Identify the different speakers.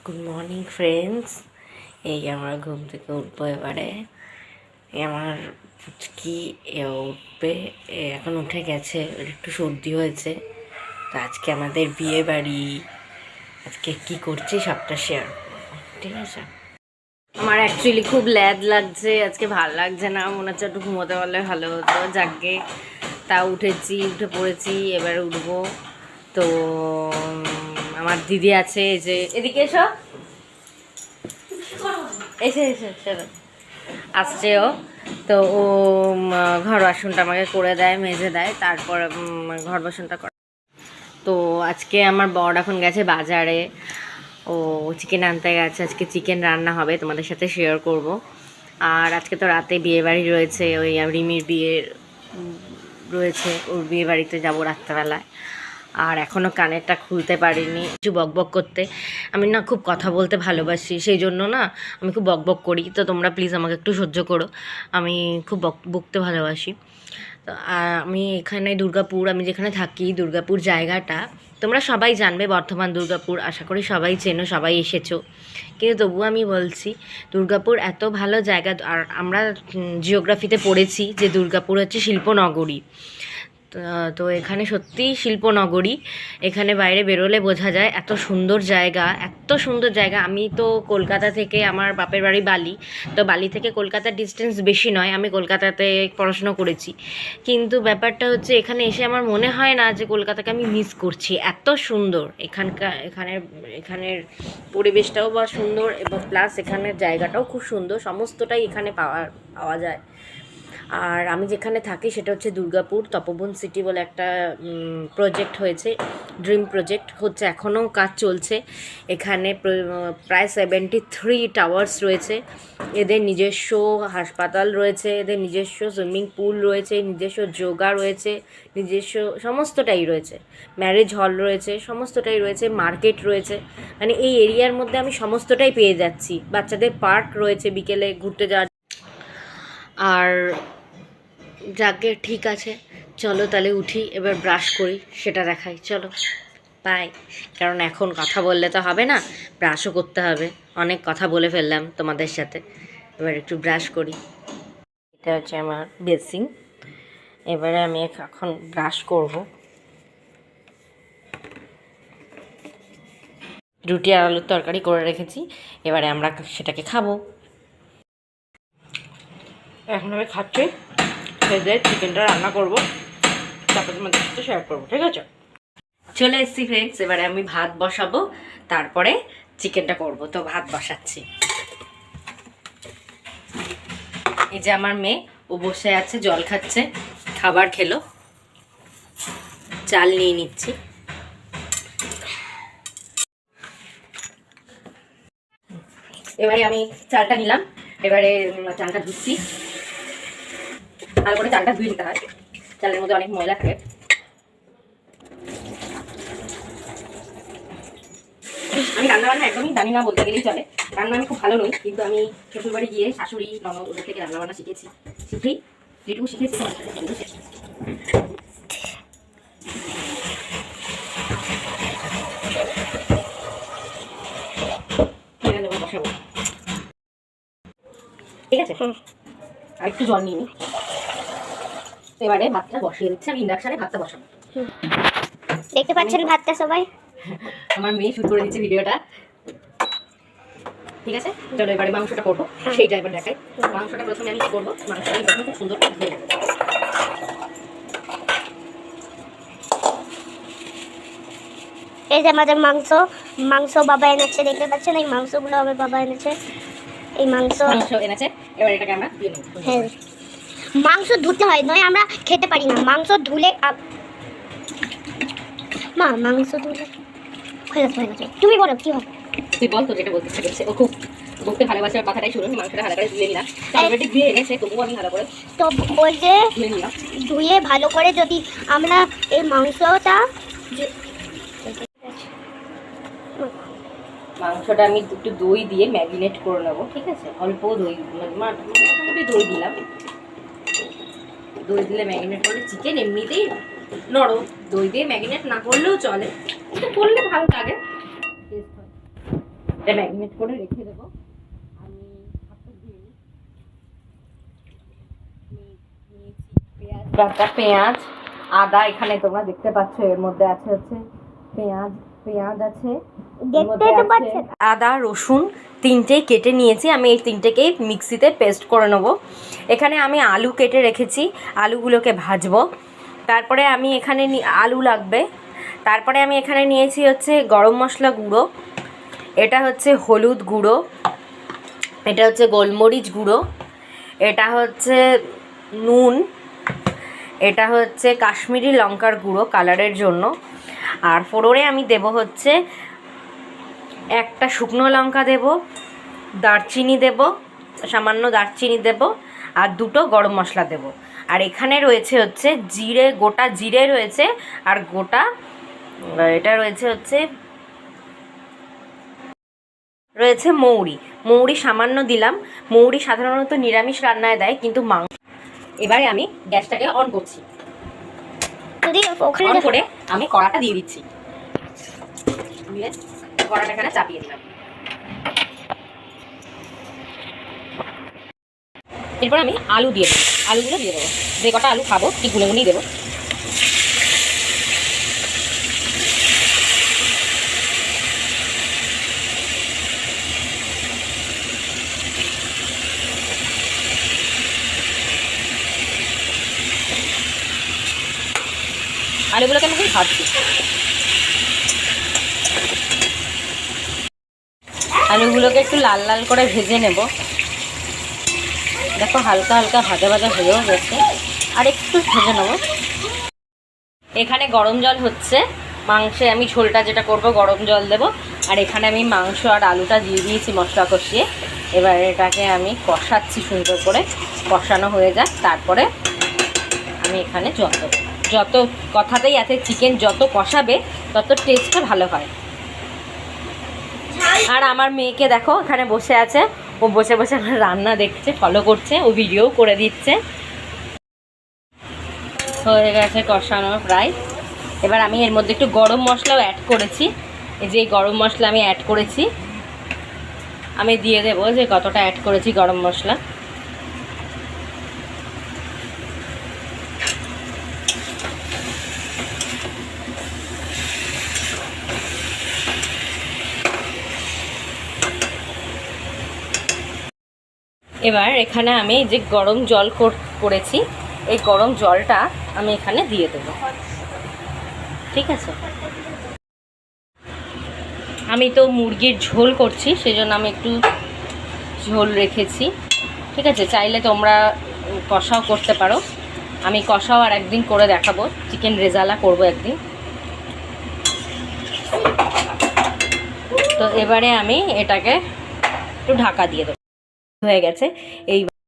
Speaker 1: Good morning friends. এই আমরা ঘুম থেকে উঠবো এবারে। আমার কি উঠবে, এখন উঠে গেছে, একটু সর্দি হয়েছে। তো আজকে আমাদের বিয়ে বাড়ি, আজকে কি করছি সবটা শেয়ার করবো, ঠিক আছে? আমার অ্যাকচুয়ালি খুব ল্যাদ লাগছে, আজকে ভাল লাগছে না, মনে হচ্ছে একটু ঘুমোতে পারলে ভালো হতো। যাকে তা উঠে পড়েছি, এবারে উঠবো। তো আমার দিদি আছে, এই যে এদিকে এসো, এসে এসে চলো, আসছে ও। তো ও ঘর বাসনটা আমাকে করে দেয়, মেজে দেয়, তারপর ঘর বাসনটা করে। তো আজকে আমার বর এখন গেছে বাজারে, ও চিকেন আনতে গেছে। আজকে চিকেন রান্না হবে, তোমাদের সাথে শেয়ার করব। আর আজকে তো রাতে বিয়ে বাড়ি রয়েছে, ওই রিমির বিয়ের রয়েছে, ওর বিয়ে বাড়িতে যাবো রাত্রেবেলায়। আর এখনও কানেরটা খুলতে পারিনি, কিছু বকবক করতে। আমি না খুব কথা বলতে ভালোবাসি, সেই জন্য না আমি খুব বকবক করি। তো তোমরা প্লিজ আমাকে একটু সহ্য করো, আমি খুব বকতে ভালোবাসি। তো আমি এখানে দুর্গাপুর, আমি যেখানে থাকি দুর্গাপুর জায়গাটা তোমরা সবাই জানবে, বর্ধমান দুর্গাপুর, আশা করি সবাই চেনো, সবাই এসেছো। কিন্তু তবুও আমি বলছি, দুর্গাপুর এত ভালো জায়গা। আর আমরা জিওগ্রাফিতে পড়েছি যে দুর্গাপুর হচ্ছে শিল্পনগরী। তো এখানে সত্যিই শিল্পনগরী। এখানে বাইরে বেরোলে বোঝা যায় এত সুন্দর জায়গা, এত সুন্দর জায়গা। আমি তো কলকাতা থেকে, আমার বাপের বাড়ি বালি, তো বালি থেকে কলকাতার ডিস্টেন্স বেশি নয়, আমি কলকাতাতে পড়াশুনো করেছি। কিন্তু ব্যাপারটা হচ্ছে, এখানে এসে আমার মনে হয় না যে কলকাতাকে আমি মিস করছি। এত সুন্দর এখানের পরিবেশটাও বা সুন্দর, এবং প্লাস এখানের জায়গাটাও খুব সুন্দর, সমস্তটাই এখানে পাওয়া যায়। আর আমি যেখানে থাকি সেটা হচ্ছে দুর্গাপুর তপবন সিটি বলে একটা প্রজেক্ট হয়েছে, ড্রিম প্রজেক্ট হচ্ছে, এখনও কাজ চলছে। এখানে প্রায় 73 টাওয়ার্স রয়েছে। এদের নিজস্ব হাসপাতাল রয়েছে, এদের নিজস্ব সুইমিং পুল রয়েছে, নিজস্ব যোগা রয়েছে, নিজস্ব সমস্তটাই রয়েছে, ম্যারেজ হল রয়েছে, সমস্তটাই রয়েছে, মার্কেট রয়েছে। মানে এই এরিয়ার মধ্যে আমি সমস্তটাই পেয়ে যাচ্ছি। বাচ্চাদের পার্ক রয়েছে, বিকেলে ঘুরতে যাওয়ার। আর যাকে ঠিক আছে, চলো তাহলে উঠি, এবার ব্রাশ করি, সেটা দেখাই, চলো বাই। কারণ এখন কথা বললে তো হবে না, ব্রাশও করতে হবে। অনেক কথা বলে ফেললাম তোমাদের সাথে, এবার একটু ব্রাশ করি। এটা হচ্ছে আমার বেসিন, এবারে আমি এখন ব্রাশ করব। রুটি আর আলুর তরকারি করে রেখেছি, এবারে আমরা সেটাকে খাবো। এখন আমি খাচ্ছি, খেয়ে চিকেনটা রান্না করবো, তারপর তোমাদের সাথে শেয়ার করবো, ঠিক আছে? চলে এসেছি ফ্রেন্ডস, এবারে আমি ভাত বসাবো, তারপরে চিকেনটা করব। তো ভাত বসাচ্ছি। এই যে আমার মেয়ে, ও বসে আছে, জল খাচ্ছে, খাবার খেলো। চাল নিয়ে নিচ্ছি। এবারে আমি চালটা নিলাম, এবারে চালটা ধুচ্ছি। ভালো করে চালটা ধুয়ে নিতে হয়, চালের মধ্যে অনেক ময়লা থাকে। আমি রান্নাবান্না একদমই জানি না বলতে গেলেই চলে, রান্না আমি খুব ভালো নই, কিন্তু আমি শ্বশুরবাড়ি গিয়ে শাশুড়ি ননদ ওদের থেকে রান্নাবান্না শিখেছি, যেটুকু শিখেছি। বসাবো, ঠিক আছে? আর একটু জল নিয়ে নিই। এবারে ভাতটা বসিয়ে দিচ্ছি, আমি ইন্ডাকশানে ভাতটা বসাবো।
Speaker 2: দেখতে পাচ্ছেন ভাতটা সবাই,
Speaker 1: আমার মেয়ে শুট করে দিচ্ছে ভিডিওটা, ঠিক আছে? চলো এবারে মাংসটা করবো, সেইটা এবার দেখাই। মাংসটা প্রথমে আমি কি করবো, মাংসটা প্রথমে খুব সুন্দর করে ধুয়ে নেবো।
Speaker 2: এই যে আমাদের মাংস বাবা এনেছে, দেখতে পাচ্ছেন এই মাংসগুলো আমার বাবা এনেছে। এই মাংস
Speaker 1: এনেছে, এবার এটাকে আমরা দিয়ে নেব।
Speaker 2: হ্যাঁ, মাংস ধুতে হয়, নয় আমরা খেতে পারি না। মাংস ধুলে মা, মাংস ধুলে হয়ে গেছে। তুমি বলো কি হবে?
Speaker 1: তুই বল তো যেটা বলতে চাইছে। ও খুব বলতে ভালোবাসে, কথাটাই শুনুন। মাংসটা ভালো করে ধুয়ে নিলাম, অলরেডি ধুয়ে এনেছে, তবুও আমি ভালো করে
Speaker 2: তো ওই যে
Speaker 1: ধুয়ে নিলাম।
Speaker 2: ধুয়ে ভালো করে যদি আমরা এই মাংসটা
Speaker 1: আমি একটু দই দিয়ে ম্যারিনেট করে নেবো, ঠিক আছে? অল্প দই, মোটামুটি দই দিলাম। দই দিলে ম্যারিনেট করলে চিকেন এমনিতেই নরম, দই দিয়ে ম্যারিনেট না করলেও চলে, এটা করলে ভালো লাগে। এটা ম্যারিনেট করে রেখে দেবো। আমি হাতটা ধুয়ে পেঁয়াজ বাটা, পেঁয়াজ, আদা, এখানে তোমরা দেখতে পাচ্ছ এর মধ্যে আছে হচ্ছে পেঁয়াজ আছে, আদা রসুন তিনটেই কেটে নিয়েছি। আমি এই তিনটেকেই মিক্সিতে পেস্ট করে নেবো। এখানে আমি আলু কেটে রেখেছি, আলুগুলোকে ভাজবো। তারপরে আমি এখানে আলু লাগবে। তারপরে আমি এখানে নিয়েছি হচ্ছে গরম মশলা গুঁড়ো, এটা হচ্ছে হলুদ গুঁড়ো, এটা হচ্ছে গোলমরিচ গুঁড়ো, এটা হচ্ছে নুন, এটা হচ্ছে কাশ্মীরি লঙ্কার গুঁড়ো কালারের জন্য। আর ফোড়নে আমি দেব হচ্ছে একটা শুকনো লঙ্কা দেব, দারচিনি দেব, সামান্য দারচিনি দেব, আর দুটো গরম মশলা দেব। আর এখানে রয়েছে হচ্ছে জিরে, গোটা জিরে রয়েছে, আর গোটা এটা রয়েছে মৌরি সামান্য দিলাম। মৌরি সাধারণত নিরামিষ রান্নায় দেয়, কিন্তু মাংস। এবারে আমি গ্যাসটাকে অন করছি, অন করে আমি কড়াটা দিয়ে দিচ্ছি, কড়াটা এখানে চাপিয়ে দিলাম। এরপর আমি আলু দিয়ে দেবো, আলুগুলো দিয়ে দেবো, যে কটা আলু খাবো ঠিক গুলোগুলোই দেবো। আলুগুলোকে আমি ভাজছি, আলুগুলোকে একটু লাল লাল করে ভেজে নেব। দেখো হালকা হালকা ভাজা ভাজা হয়েও গেছে, আর একটু ভেজে নেব। এখানে গরম জল হচ্ছে, মাংসে আমি ঝোলটা যেটা করব গরম জল দেব। আর এখানে আমি মাংস আর আলুটা দিয়ে দিয়েছি মশলা কষিয়ে। এবার এটাকে আমি কষাচ্ছি সুন্দর করে, কষানো হয়ে যাক। তারপরে আমি এখানে জল দেবো। যত কথাতেই আছে, চিকেন যত কষাবে তত টেস্টটা ভালো হয়। আর আমার মেয়েকে দেখো এখানে বসে আছে, ও বসে বসে আমার রান্না দেখছে, ফলো করছে, ও ভিডিও করে দিচ্ছে। হয়ে গেছে কষানো প্রায়। এবার আমি এর মধ্যে একটু গরম মশলাও অ্যাড করেছি। এই যে গরম মশলা আমি অ্যাড করেছি, আমি দিয়ে দেবো যে কতটা অ্যাড করেছি গরম মশলা। এবার এখানে আমি যে গরম জল করেছি, এই গরম জলটা আমি এখানে দিয়ে দেবো। ঠিক আছে, আমি তো মুরগির ঝোল করছি, সেজন্য আমি একটু ঝোল রেখেছি। ঠিক আছে, চাইলে তোমরা কষাও করতে পারো। আমি কষাও আর একদিন করে দেখাবো, চিকেন রেজালা করব একদিন। তো এবারে আমি এটাকে একটু ঢাকা দিয়ে দেবো। হয়ে গেছে এই